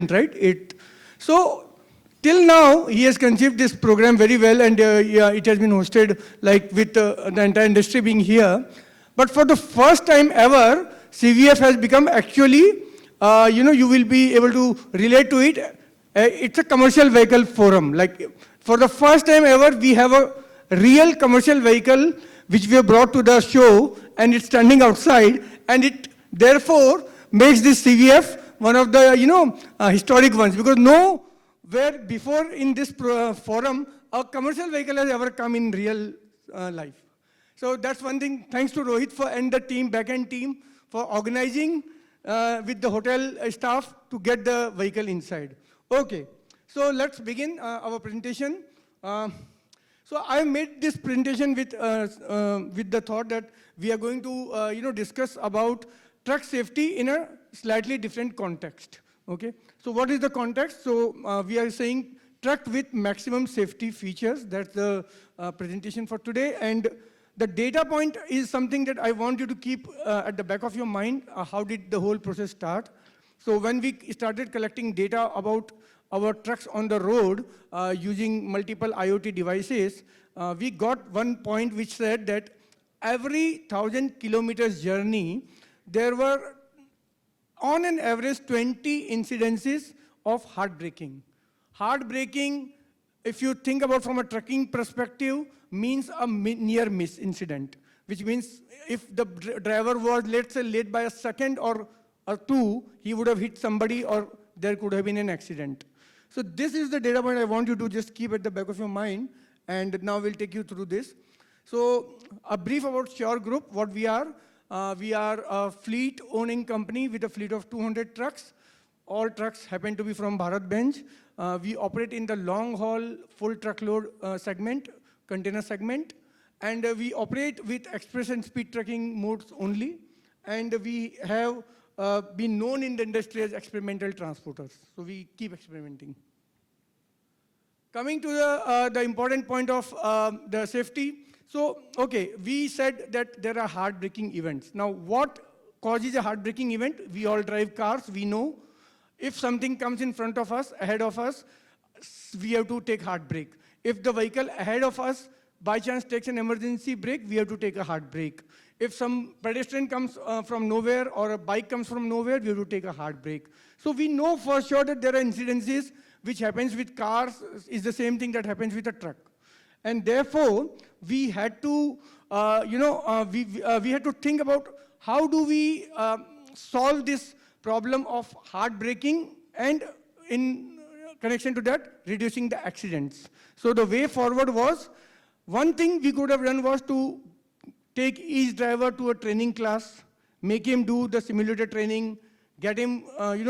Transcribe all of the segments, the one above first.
right? So till now, he has conceived this program very well, and yeah, it has been hosted like with the entire industry being here. But for the first time ever, CVF has become actually, you will be able to relate to it. It's a commercial vehicle forum. Like for the first time ever, we have a real commercial vehicle which we have brought to the show, and it's standing outside, and it therefore makes this CVF one of the historic ones, because nowhere before in this forum a commercial vehicle has ever come in real life. So that's one thing. Thanks to Rohit and the team, back-end team, for organizing with the hotel staff to get the vehicle inside. Okay, so let's begin our presentation. So I made this presentation with the thought that we are going to discuss about truck safety in a slightly different context. Okay, so what is the context? So we are saying truck with maximum safety features. That's the presentation for today. And the data point is something that I want you to keep at the back of your mind. How did the whole process start? So when we started collecting data about our trucks on the road using multiple IoT devices, we got one point which said that every 1,000 kilometers journey, there were on an average 20 incidences of hard braking. Hard braking, if you think about from a trucking perspective, means a near miss incident, which means if the driver was, let's say, late by a second or two, he would have hit somebody or there could have been an accident. So this is the data point I want you to just keep at the back of your mind, and now we'll take you through this. So a brief about Sure Group, what we are. We are a fleet owning company with a fleet of 200 trucks. All trucks happen to be from Bharat Bench. We operate in the long haul full truckload segment, container segment, and we operate with express and speed trucking modes only. And we have been known in the industry as experimental transporters. So we keep experimenting. Coming to the important point of the safety. So, okay, we said that there are hard braking events. Now, what causes a hard braking event? We all drive cars, we know. If something comes in front of us, ahead of us, we have to take hard brake. If the vehicle ahead of us by chance takes an emergency brake, we have to take a hard brake. If some pedestrian comes from nowhere or a bike comes from nowhere, we have to take a hard brake. So we know for sure that there are incidences which happens with cars is the same thing that happens with a truck. And therefore, we had to, we had to think about how do we solve this problem of hard braking, and in connection to that, reducing the accidents. So the way forward was, one thing we could have done was to take each driver to a training class, make him do the simulator training, get him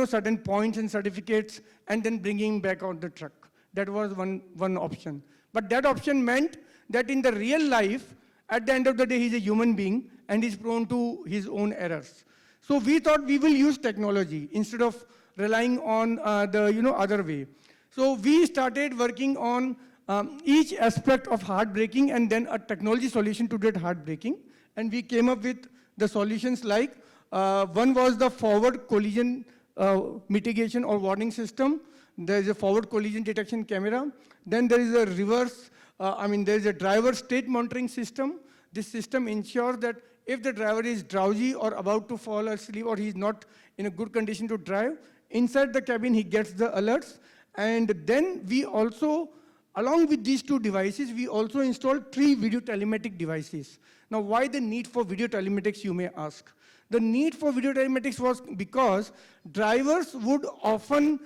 certain points and certificates, and then bring him back on the truck. That was one option. But that option meant that in the real life, at the end of the day, he's a human being and he's prone to his own errors. So we thought we will use technology instead of relying on the other way. So we started working on each aspect of hard braking and then a technology solution to that hard braking. And we came up with the solutions like, one was the forward collision mitigation or warning system. There is a forward collision detection camera. Then there is a reverse, there is a driver state monitoring system. This system ensures that if the driver is drowsy or about to fall asleep or he's not in a good condition to drive, inside the cabin he gets the alerts. And then we also, along with these two devices, we also installed 3 video telematic devices. Now, why the need for video telematics, you may ask? The need for video telematics was because drivers would often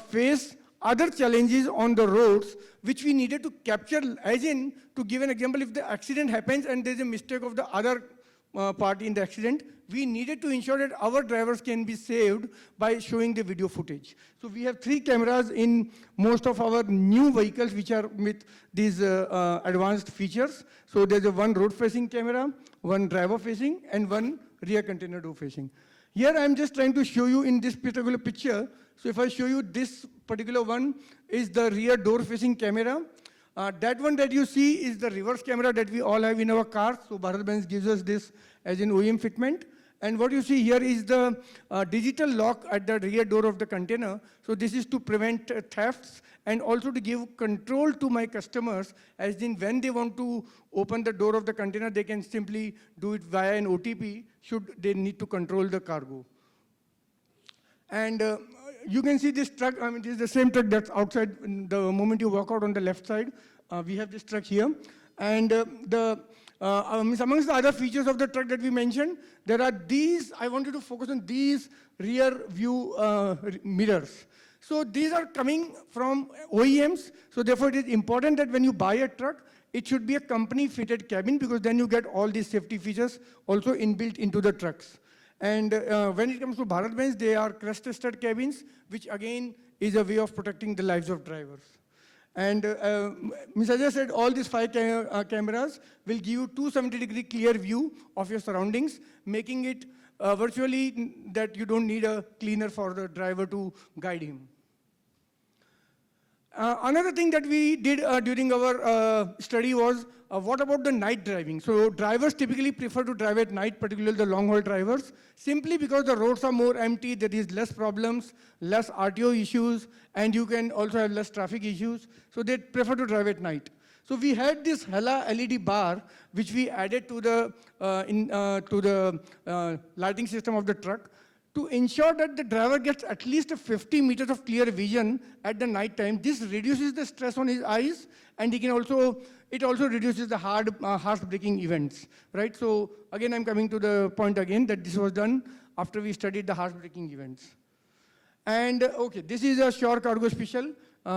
face other challenges on the roads which we needed to capture, as in, to give an example, if the accident happens and there's a mistake of the other party in the accident, we needed to ensure that our drivers can be saved by showing the video footage. So we have 3 cameras in most of our new vehicles which are with these advanced features. So there's a one road-facing camera, one driver-facing, and one rear container door-facing. Here I'm just trying to show you in this particular picture. So if I show you this particular one is the rear door-facing camera. That one that you see is the reverse camera that we all have in our cars. So Bharat Benz gives us this as an OEM fitment. And what you see here is the digital lock at the rear door of the container. So this is to prevent thefts and also to give control to my customers, as in when they want to open the door of the container, they can simply do it via an OTP should they need to control the cargo. And you can see this truck. I mean, this is the same truck that's outside. The moment you walk out on the left side, we have this truck here. And amongst the other features of the truck that we mentioned, there are these. I wanted to focus on these rear view mirrors. So these are coming from OEMs. So therefore, it is important that when you buy a truck, it should be a company-fitted cabin, because then you get all these safety features also inbuilt into the trucks. And when it comes to Bharat-Benz, they are crash-tested cabins, which again is a way of protecting the lives of drivers. And Ms. Ajay said all these 5 cameras will give you 270-degree clear view of your surroundings, making it virtually that you don't need a cleaner for the driver to guide him. Another thing that we did during our study was, what about the night driving? So drivers typically prefer to drive at night, particularly the long-haul drivers, simply because the roads are more empty, there is less problems, less RTO issues, and you can also have less traffic issues. So they prefer to drive at night. So we had this Hella LED bar, which we added to the lighting system of the truck, to ensure that the driver gets at least 50 meters of clear vision at the night time. This reduces the stress on his eyes, and it also reduces the harsh braking events, right? So again, I'm coming to the point again that this was done after we studied the harsh braking events. And okay, this is a Shore Cargo Special.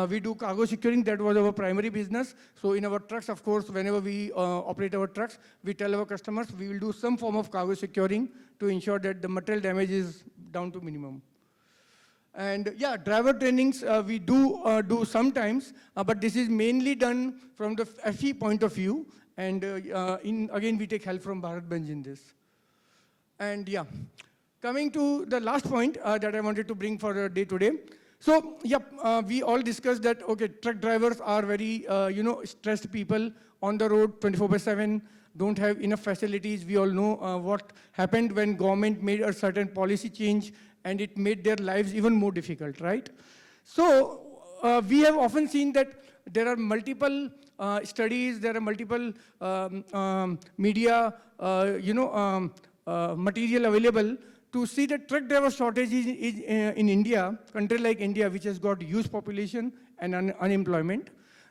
We do cargo securing. That was our primary business. So in our trucks, of course, whenever we operate our trucks, we tell our customers we will do some form of cargo securing to ensure that the material damage is down to minimum. And yeah, driver trainings we do sometimes, but this is mainly done from the FE point of view. And again, we take help from Bharat-Benz in this. And yeah, coming to the last point that I wanted to bring for the day today. So, we all discussed that, okay, truck drivers are very, stressed people on the road 24/7, don't have enough facilities. We all know what happened when government made a certain policy change, and it made their lives even more difficult, right? So, we have often seen that there are multiple studies, there are multiple media, material available to see the truck driver shortage is in India, country like India, which has got huge population and unemployment.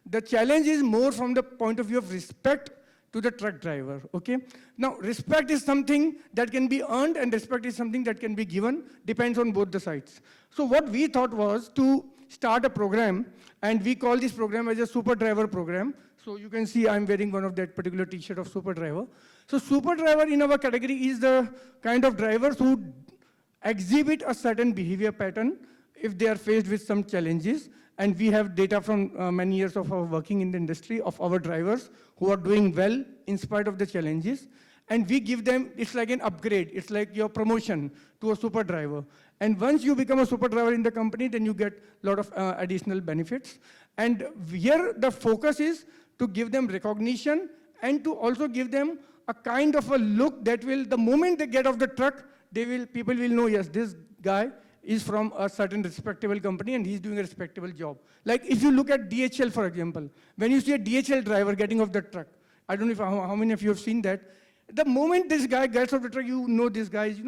The challenge is more from the point of view of respect to the truck driver, okay? Now, respect is something that can be earned, and respect is something that can be given, depends on both the sides. So what we thought was to start a program, and we call this program as a Super Driver program. So you can see I'm wearing one of that particular t-shirt of Super Driver. So Super Driver in our category is the kind of drivers who exhibit a certain behavior pattern if they are faced with some challenges. And we have data from many years of our working in the industry of our drivers who are doing well in spite of the challenges. And we give them, it's like an upgrade. It's like your promotion to a super driver. And once you become a super driver in the company, then you get a lot of additional benefits. And here the focus is to give them recognition and to also give them a kind of a look that will, the moment they get off the truck, people will know, yes, this guy is from a certain respectable company and he's doing a respectable job. Like if you look at DHL, for example, when you see a DHL driver getting off the truck, I don't know how many of you have seen that. The moment this guy gets off the truck, you know this guy is,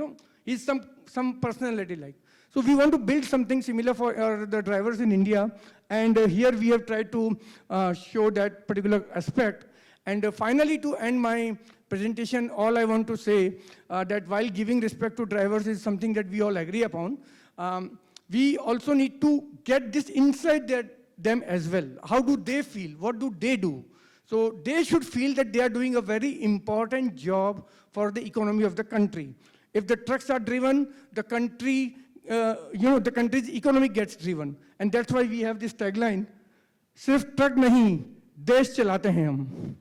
he's some personality like. So we want to build something similar for the drivers in India. And here we have tried to show that particular aspect. And finally, to end my presentation, all I want to say that while giving respect to drivers is something that we all agree upon, we also need to get this inside them as well. How do they feel? What do they do? So they should feel that they are doing a very important job for the economy of the country. If the trucks are driven, the country, the country's economy gets driven. And that's why we have this tagline, "Sirf truck nahi, desh chalate hain hum."